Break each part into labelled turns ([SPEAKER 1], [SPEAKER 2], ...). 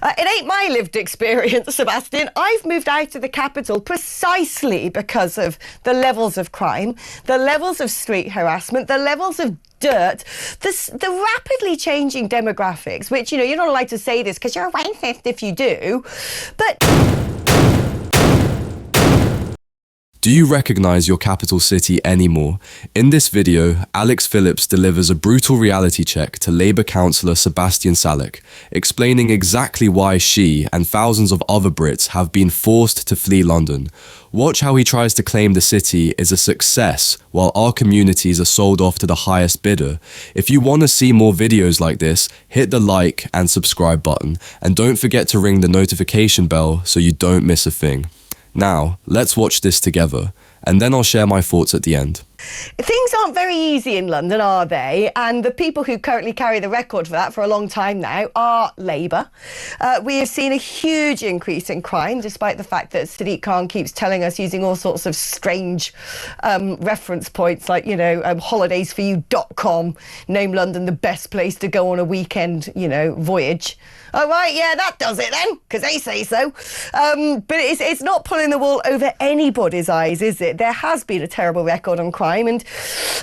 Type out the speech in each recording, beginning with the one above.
[SPEAKER 1] It ain't my lived experience, Sebastian. I've moved out of the capital precisely because of the levels of crime, the levels of street harassment, the levels of dirt, the rapidly changing demographics, which, you're not allowed to say this because you're a racist if you do, but...
[SPEAKER 2] Do you recognise your capital city anymore? In this video, Phillips delivers a brutal reality check to Labour Councillor Sebastian Salek, explaining exactly why she and thousands of other Brits have been forced to flee London. Watch how he tries to claim the city is a success while our communities are sold off to the highest bidder. If you want to see more videos like this, hit the like and subscribe button, and don't forget to ring the notification bell so you don't miss a thing. Now, let's watch this together, and then I'll share my thoughts at the end.
[SPEAKER 1] Things aren't very easy in London, are they? And the people who currently carry the record for that for a long time now are Labour. We have seen a huge increase in crime, despite the fact that Sadiq keeps telling us, using all sorts of strange reference points like, holidaysforyou.com, name London the best place to go on a weekend, voyage. Oh, right, yeah, that does it then, because they say so. But it's not pulling the wool over anybody's eyes, is it? There has been a terrible record on crime, and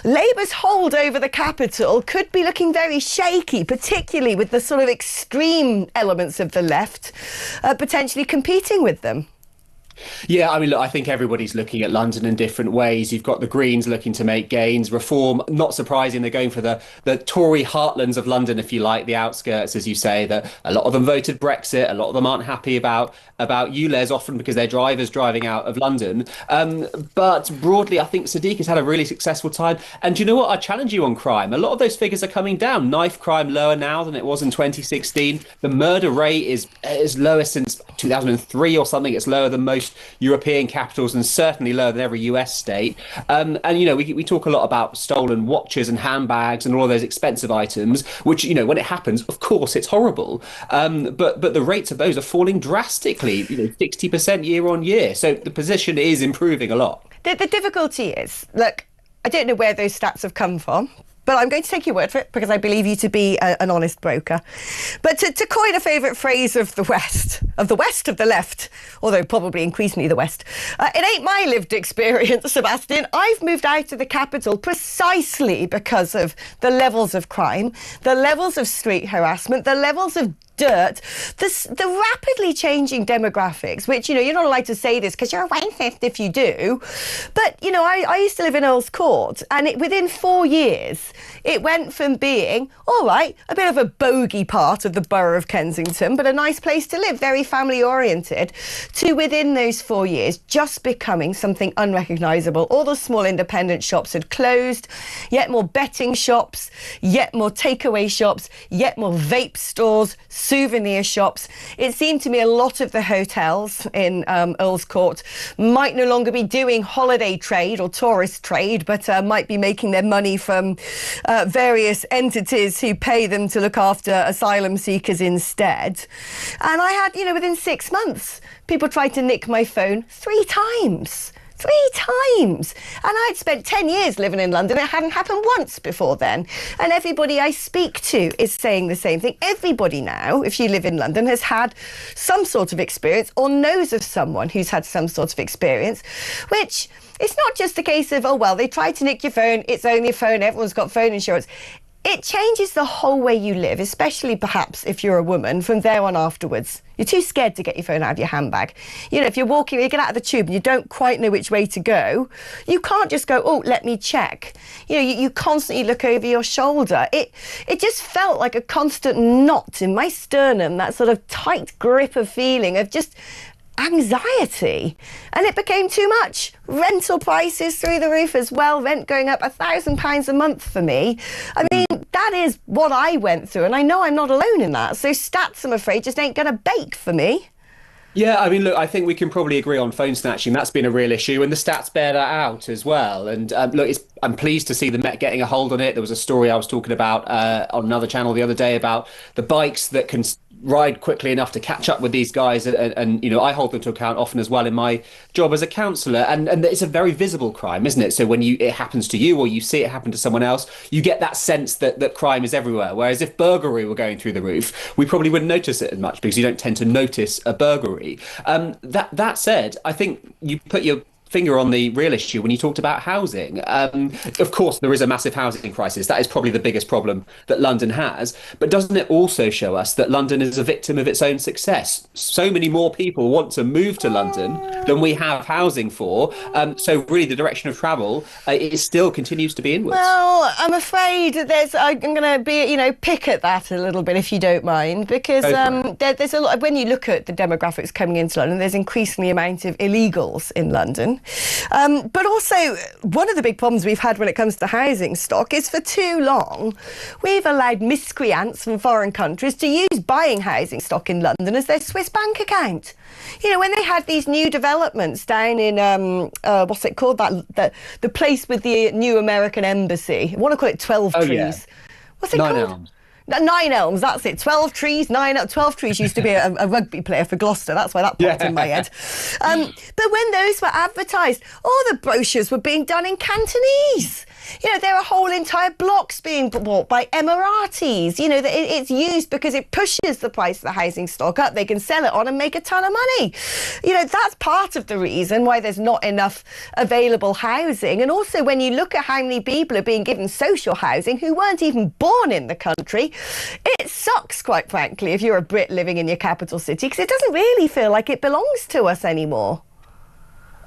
[SPEAKER 1] Labour's hold over the capital could be looking very shaky, particularly with the sort of extreme elements of the left potentially competing with them.
[SPEAKER 3] Yeah, I mean, look, I think everybody's looking at London in different ways. You've got the Greens looking to make gains, Reform, not surprising, they're going for the Tory heartlands of London, if you like, the outskirts, as you say, that a lot of them voted Brexit, a lot of them aren't happy about ULEZ, often because their drivers driving out of London. But broadly, I think Sadiq has had a really successful time. And do you know what? I challenge you on crime. A lot of those figures are coming down. Knife crime lower now than it was in 2016. The murder rate is lowest since 2003 or something. It's lower than most European capitals and certainly lower than every US state. And we talk a lot about stolen watches and handbags and all of those expensive items, which, when it happens, of course, it's horrible. But the rates of those are falling drastically, 60% year on year. So the position is improving a lot.
[SPEAKER 1] The difficulty is, look, I don't know where those stats have come from, but I'm going to take your word for it because I believe you to be an honest broker. But to coin a favourite phrase of the West, of the left, although probably increasingly the West, it ain't my lived experience, Sebastian. I've moved out of the capital precisely because of the levels of crime, the levels of street harassment, the levels of dirt, the rapidly changing demographics, which, you're not allowed to say this because you're a racist if you do. But, I used to live in Earl's Court, and within 4 years, it went from being, all right, a bit of a bogey part of the borough of Kensington, but a nice place to live, very family oriented, to within those 4 years, just becoming something unrecognizable. All the small independent shops had closed, yet more betting shops, yet more takeaway shops, yet more vape stores, souvenir shops. It seemed to me a lot of the hotels in Earl's Court might no longer be doing holiday trade or tourist trade, but might be making their money from various entities who pay them to look after asylum seekers instead. And I had, within 6 months, people tried to nick my phone 3 times. 3 times. And I'd spent 10 years living in London. It hadn't happened once before then. And everybody I speak to is saying the same thing. Everybody now, if you live in London, has had some sort of experience or knows of someone who's had some sort of experience, which it's not just a case of, oh, well, they tried to nick your phone. It's only a phone. Everyone's got phone insurance. It changes the whole way you live, especially perhaps if you're a woman, from there on afterwards. You're too scared to get your phone out of your handbag. If you're walking, you get out of the tube and you don't quite know which way to go, you can't just go, oh, let me check. You constantly look over your shoulder. It just felt like a constant knot in my sternum, that sort of tight grip of feeling of just anxiety, and it became too much. Rental prices through the roof as well, rent going up £1,000 a month for me. I mean, that is what I went through, and I know I'm not alone in that. So stats, I'm afraid, just ain't going to bake for me.
[SPEAKER 3] Yeah, I mean, look, I think we can probably agree on phone snatching. That's been a real issue, and the stats bear that out as well. And look, I'm pleased to see the Met getting a hold on it. There was a story I was talking about on another channel the other day about the bikes that can ride quickly enough to catch up with these guys, and you know, I hold them to account often as well in my job as a counsellor, and it's a very visible crime, isn't it? So when it happens to you or you see it happen to someone else, you get that sense that crime is everywhere. Whereas if burglary were going through the roof, we probably wouldn't notice it as much because you don't tend to notice a burglary. That said, I think you put your finger on the real issue when you talked about housing. Of course, there is a massive housing crisis. That is probably the biggest problem that London has. But doesn't it also show us that London is a victim of its own success? So many more people want to move to London than we have housing for. So really, the direction of travel it still continues to be inwards.
[SPEAKER 1] Well, I'm afraid I'm going to be, pick at that a little bit if you don't mind, because there's a lot. When you look at the demographics coming into London, there's increasingly amount of illegals in London. But also, one of the big problems we've had when it comes to housing stock is for too long, we've allowed miscreants from foreign countries to use buying housing stock in London as their Swiss bank account. You know, when they had these new developments down in, what's it called, the place with the new American embassy. I want to call it 12 Trees. Yeah. What's it called?
[SPEAKER 3] Elms.
[SPEAKER 1] 9 Elms, that's it. 12 Trees, 12 Trees used to be a rugby player for Gloucester. That's why that popped in my head. But when those were advertised, all the brochures were being done in Cantonese. You know, there are whole entire blocks being bought by Emiratis. You know, it's used because it pushes the price of the housing stock up. They can sell it on and make a ton of money. You know, that's part of the reason why there's not enough available housing. And also, when you look at how many people are being given social housing who weren't even born in the country, it sucks, quite frankly, if you're a Brit living in your capital city, because it doesn't really feel like it belongs to us anymore.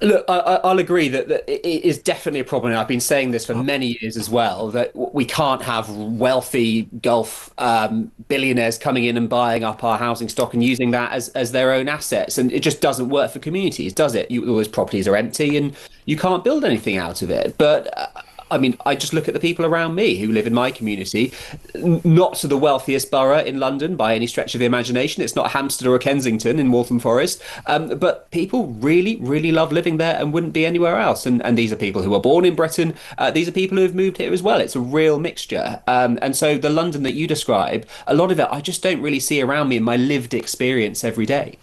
[SPEAKER 3] Look, I'll agree that it is definitely a problem. And I've been saying this for many years as well, that we can't have wealthy Gulf billionaires coming in and buying up our housing stock and using that as their own assets. And it just doesn't work for communities, does it? All those properties are empty and you can't build anything out of it. But I mean, I just look at the people around me who live in my community, not to the wealthiest borough in London by any stretch of the imagination. It's not Hampstead or Kensington in Waltham Forest, but people really, really love living there and wouldn't be anywhere else. And these are people who are born in Britain. These are people who have moved here as well. It's a real mixture. And so the London that you describe, a lot of it, I just don't really see around me in my lived experience every day.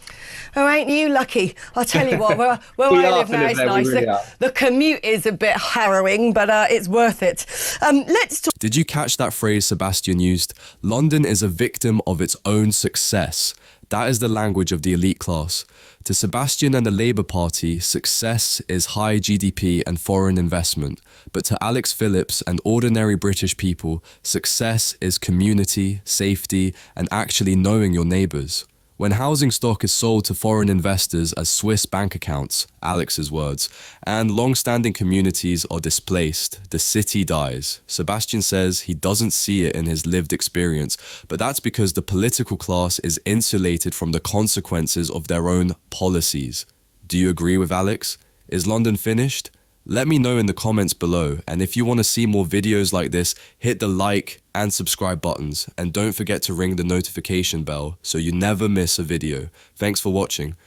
[SPEAKER 1] Oh, ain't you lucky? I'll tell you what, where I live now is nice. Really the commute is a bit harrowing, but it's worth it. Let's talk.
[SPEAKER 2] Did you catch that phrase Sebastian used? London is a victim of its own success. That is the language of the elite class. To Sebastian and the Labour Party, success is high GDP and foreign investment. But to Alex Phillips and ordinary British people, success is community, safety, and actually knowing your neighbours. When housing stock is sold to foreign investors as Swiss bank accounts, Alex's words, and long-standing communities are displaced, the city dies. Sebastian says he doesn't see it in his lived experience, but that's because the political class is insulated from the consequences of their own policies. Do you agree with Alex? Is London finished? Let me know in the comments below, and if you want to see more videos like this, hit the like and subscribe buttons, and don't forget to ring the notification bell so you never miss a video. Thanks for watching.